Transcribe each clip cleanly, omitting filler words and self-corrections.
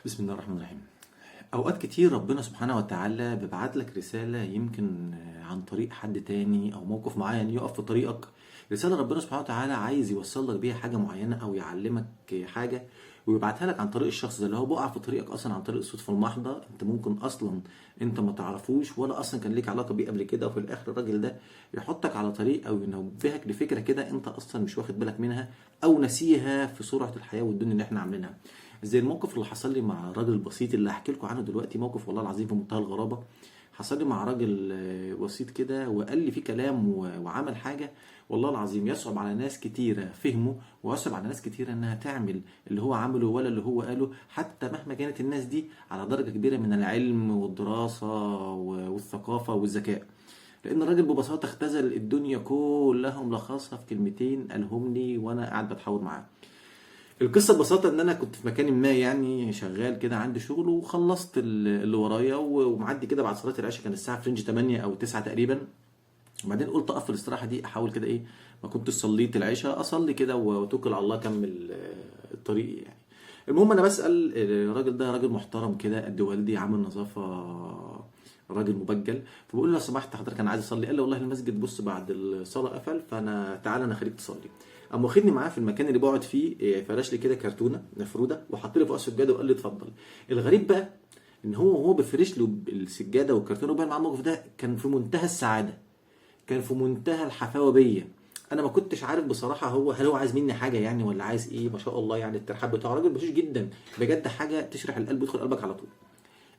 بسم الله الرحمن الرحيم. اوقات كتير ربنا سبحانه وتعالى بيبعت لك رسالة يمكن عن طريق حد تاني او موقف معين يقف في طريقك. رسالة ربنا سبحانه وتعالى عايز يوصل لك بيها حاجة معينة او يعلمك حاجة، ويبعتها لك عن طريق الشخص ده اللي هو بيقع في طريقك اصلا عن طريق الصدفة المحضة. انت ممكن اصلا انت ما تعرفوش ولا اصلا كان ليك علاقة بيه قبل كده، وفي الاخر الراجل ده يحطك على طريق او ينبهك لفكرة كده انت اصلا مش واخد بالك منها او نسيها في سرعة الحياة والدنيا اللي احنا عاملينها. زي الموقف اللي حصل لي مع الراجل البسيط اللي هحكي لكم عنه دلوقتي، موقف والله العظيم في منتهى الغرابه. حصل لي مع راجل بسيط كده، وقال لي فيه كلام وعمل حاجه والله العظيم يصعب على ناس كتيره فهمه، ويصعب على ناس كتيره انها تعمل اللي هو عمله ولا اللي هو قاله، حتى مهما كانت الناس دي على درجه كبيره من العلم والدراسه والثقافه والذكاء. لان الراجل ببساطه اختزل الدنيا كلها ملخصها في كلمتين قالهم لي وانا قاعد بتحاور معاه. القصه ببساطه ان انا كنت في مكان ما، يعني شغال كده عندي شغل، وخلصت اللي ورايا ومعدي كده بعد صلاه العشاء، كان الساعه في رينج 8 او 9 تقريبا. وبعدين قلت اقف في الاستراحه دي احاول كده ايه، ما كنتش صليت العشاء اصلي كده واتوكل على الله اكمل الطريق يعني. المهم انا بسال الراجل ده، راجل محترم كده قد والدي، عامل نظافه، راجل مبجل. فبقول له لو سمحت حضرتك انا عايز اصلي. قال لي والله المسجد بص بعد الصلاه قفل، فانا تعالى انا خليك تصلي. قام واخدني معاه في المكان اللي بقعد فيه، فرش لي كده كرتونه مفروده وحط لي فوق السجاده وقال لي اتفضل. الغريب بقى ان هو بيفرش له السجاده والكرتونه وبقى معاه الموقف ده، كان في منتهى السعاده، كان في منتهى الحفاوه بيا. انا ما كنتش عارف بصراحه هل هو عايز مني حاجه يعني ولا عايز ايه. ما شاء الله يعني الترحاب بتاعه راجل بشوش جدا، بجد حاجه تشرح القلب ويدخل قلبك على طول.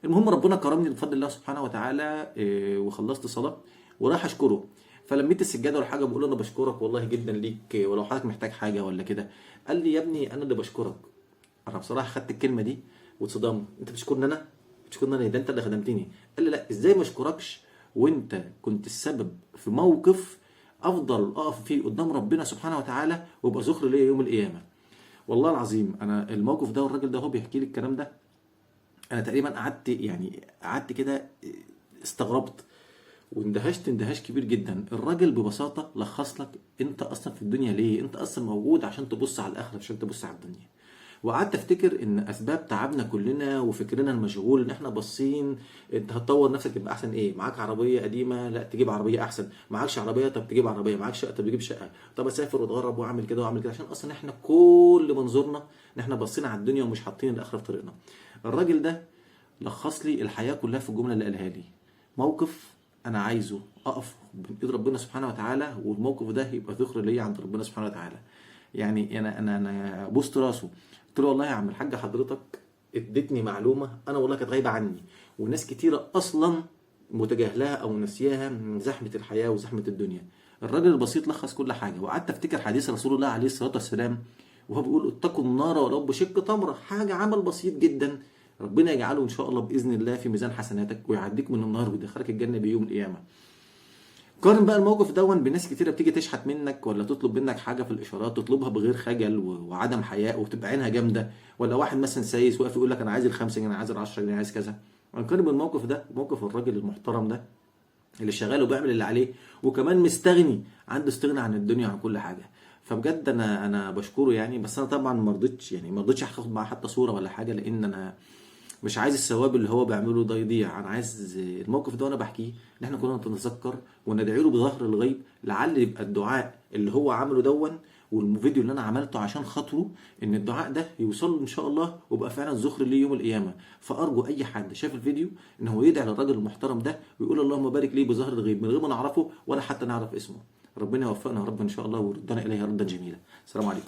المهم ربنا كرمني بفضل الله سبحانه وتعالى، وخلصت صلاه وراح اشكره. فلميت السجاده ولا حاجه، بقول له انا بشكرك والله جدا ليك، ولو حضرتك محتاج حاجه ولا كده. قال لي يا ابني انا اللي بشكرك. انا بصراحه خدت الكلمه دي واتصدمت. انت بتشكرني انا؟ بتشكرني انا؟ ده انت اللي خدمتني. قال لي لا، ازاي ما اشكركش وانت كنت السبب في موقف افضل اقف فيه قدام ربنا سبحانه وتعالى وابقى ذكر ليا يوم القيامه. والله العظيم انا الموقف ده والراجل ده هو بيحكي لي الكلام ده، انا تقريبا قعدت كده استغربت واندهشت اندهاش كبير جدا. الراجل ببساطه لخص لك انت اصلا في الدنيا ليه، انت اصلا موجود عشان تبص على الاخره مش عشان تبص على الدنيا. وقعدت افتكر ان اسباب تعبنا كلنا وفكرنا المشغول ان احنا باصين انت هتطور نفسك تبقى احسن. ايه معاك؟ عربيه قديمه؟ لا تجيب عربيه احسن. معاكش عربيه؟ طب تجيب عربيه. معاك شقه؟ طب تجيب شقه. طب اسافر واتغرب واعمل كده واعمل كده. عشان اصلا احنا كل منظورنا ان احنا باصين على الدنيا ومش حاطين الاخره في طريقنا. الراجل ده لخص لي الحياه كلها في الجمله اللي قالها لي. موقف انا عايزه اقف بين ايد ربنا سبحانه وتعالى، والموقف ده يبقى ذكر ليا عند ربنا سبحانه وتعالى. يعني انا بوست راسه، قلت له والله يا عم الحاج حضرتك اديتني معلومه انا والله كانت غايبه عني، وناس كتيره اصلا متجاهلاها او نسياها من زحمه الحياه وزحمه الدنيا. الراجل البسيط لخص كل حاجه. وقعدت افتكر حديث رسول الله عليه الصلاه والسلام وهو بيقول اتقوا النار ولو بشق تمره. حاجه عمل بسيط جدا، ربنا يجعله ان شاء الله باذن الله في ميزان حسناتك ويعديك من النار ويدخلك الجنه بيوم القيامه. قارن بقى الموقف دون بناس كتيره بتيجي تشحت منك ولا تطلب منك حاجه في الاشارات، تطلبها بغير خجل وعدم حياء وتبقى عينها جامده، ولا واحد مثلا سايس واقف يقول لك انا عايز ال 5 جنيه، انا عايز ال 10 جنيه، عايز كذا. قارن بالموقف ده موقف الراجل المحترم ده اللي شغال وبيعمل اللي عليه، وكمان مستغني، عنده استغنى عن الدنيا وعن كل حاجه. فبجد انا بشكره يعني. بس انا طبعا ما رضيتش اخد معاه حتى صوره ولا حاجه، لان انا مش عايز الثواب اللي هو بيعمله ده يضيع. انا عايز الموقف ده وانا بحكيه ان احنا كلنا نتذكر وندعي له بظهر الغيب، لعل يبقى الدعاء اللي هو عمله دون والفيديو اللي انا عملته عشان خاطره ان الدعاء ده يوصل له ان شاء الله ويبقى فعلا ذخر ليه يوم القيامه. فارجو اي حد شاف الفيديو ان هو يدعي للراجل المحترم ده ويقول اللهم بارك لي بظهر الغيب من غير ما نعرفه ولا حتى نعرف اسمه. ربنا يوفقنا يا رب ان شاء الله ويردنا اليه ردا جميلا. السلام عليكم.